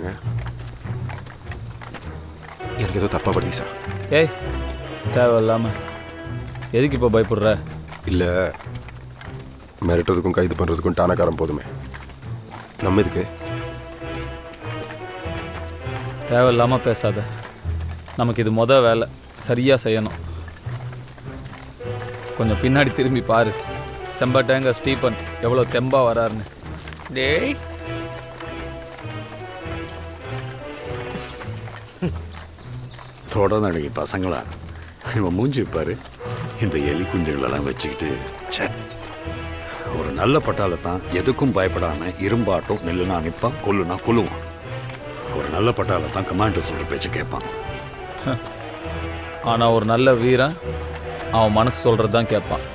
சொல்கிறாங்க. எனக்கு ஏதோ தப்பாக படி சார். ஏய் தேவையில்லாமல் எதுக்கு இப்போ பயப்படுற? இல்லை, மிரட்டுறதுக்கும் கைது பண்ணுறதுக்கும் டானக்காரம் போதுமே, நம்ம இதுக்கு தேவையில்லாமல் பேசாத. நமக்கு இது வேலை சரியாக செய்யணும். கொஞ்சம் பின்னாடி திரும்பி பாரு, செம்பட்டேங்க ஸ்டீபன் எவ்வளோ தெம்பா வராருன்னு. டேய் தொடர்ந்து பசங்களா, இவன் மூஞ்சி பாரு. இந்த எலி குஞ்சுகளெல்லாம் வச்சுக்கிட்டு ஒரு நல்ல பட்டால தான் எதுக்கும் பயப்படாம இரும்பாட்டும், நெல்லுனா நிற்பான், கொல்லுனா கொல்லுவான். ஒரு நல்ல பட்டால தான் கமாண்டர் சொல்ற பேச்சு கேட்பான். ஆனால் ஒரு நல்ல வீரன் அவன் மனசு சொல்கிறது தான் கேட்பான்.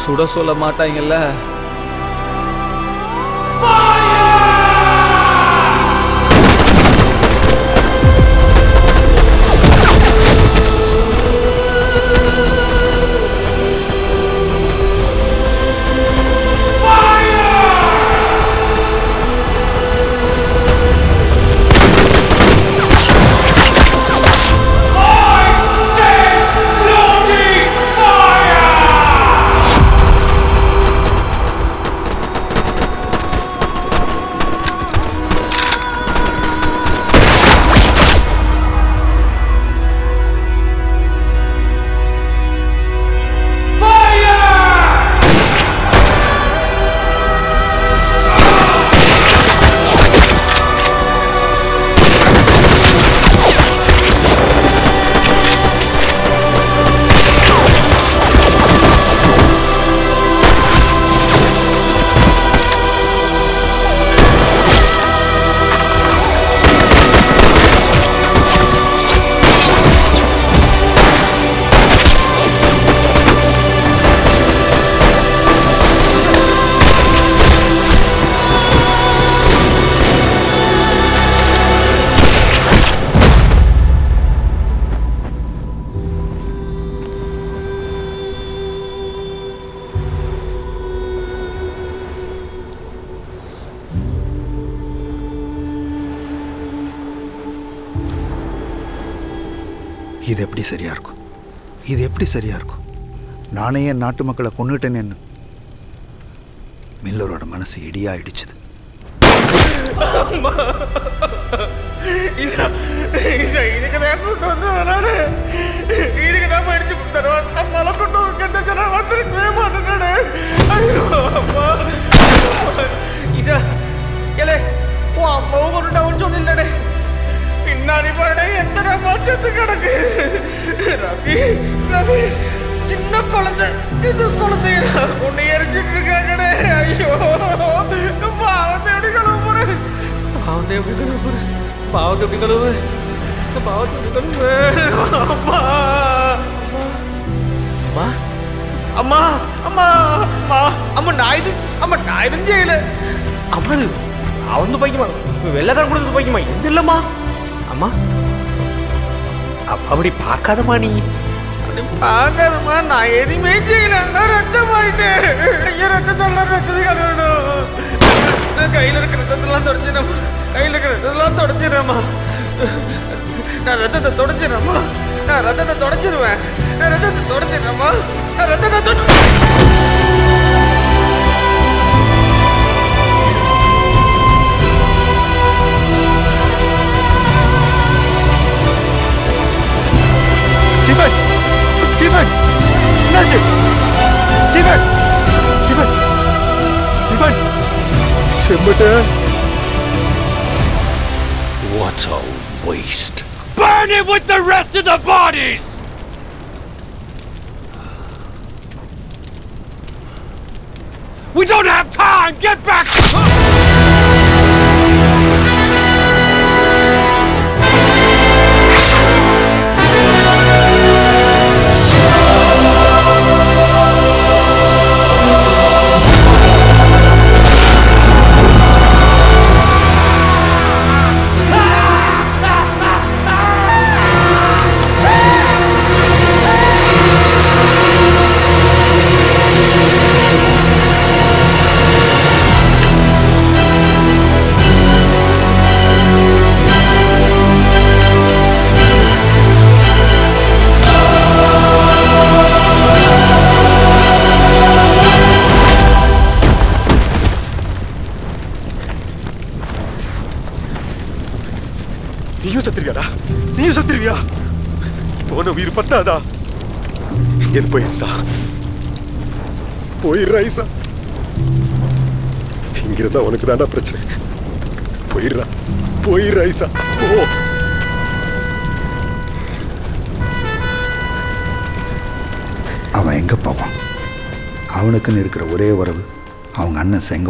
சுட சொல்ல மாட்டாங்கல்ல. இது எப்படி சரியா இருக்கும்? இது எப்படி சரியா இருக்கும்? நானே என் நாட்டு மக்களை கொன்னுட்டேன்னு மில்லரோட மனசு இடியாயிடுச்சுது. இதுக்குதான் கொண்டு வந்து இதுக்குதான் படிச்சு கொடுத்துருவான். நம்மளால கொண்டு கண்டு வந்துருக்கவே மாட்டேன். ஐயோ அம்மா ஈசா கேளே, உன் அம்மாவும் கொண்டு டவுன் சொன்னில்லடே. பின்னாடி பாருடே எத்தனை மாற்றத்து கிடக்கு. ரவி ரவி சின்ன குழந்தைய உன்னை எரிஞ்சிட்டு இருக்காங்கடே. ஐயோ, பாவத்தை எப்படி கழுவ போறேன்? பாவத்தை எப்படி கழுவு? அம்மா அம்மா அம்மா அம்மா அம்மா நான் இது செய்யல. அம்மா இது அவன் பைக்குமா, வெள்ளக்காரன் கொடுத்து பைக்குமா, எந்த இல்லம்மா. அம்மா அப்படி பார்க்காதம்மா, நீ அப்படி பார்க்காதம்மா. நான் எதுவுமே செய்யல. நான் ரத்தம் ஆயிட்டேன். ரத்தத்தை கழுவணும். கையில் இருக்கிற ரத்தத்தெல்லாம் தொடச்சிடறேம்மா. நான் ரத்தத்தை தொடச்சிடுறேம்மா. நான் ரத்தத்தை தொடச்சிடுவேன். ஸ்டீஃபன், என்னாச்சு? Stephen, செம்பட்ட. What a waste. Burn it with the rest of the bodies! We don't have time! Get back! நீயும் சத்திருவியா? போன உயிர் பத்தாதா? எது போயிடுறா ஈசா. இங்கிருந்தா உனக்கு தாண்டா பிரச்சனை. போயிடுறா ஈசா. ஓ, அவன் எங்கே போவான்? அவனுக்குன்னு இருக்கிற ஒரே உறவு அவங்க அண்ணன் செங்க.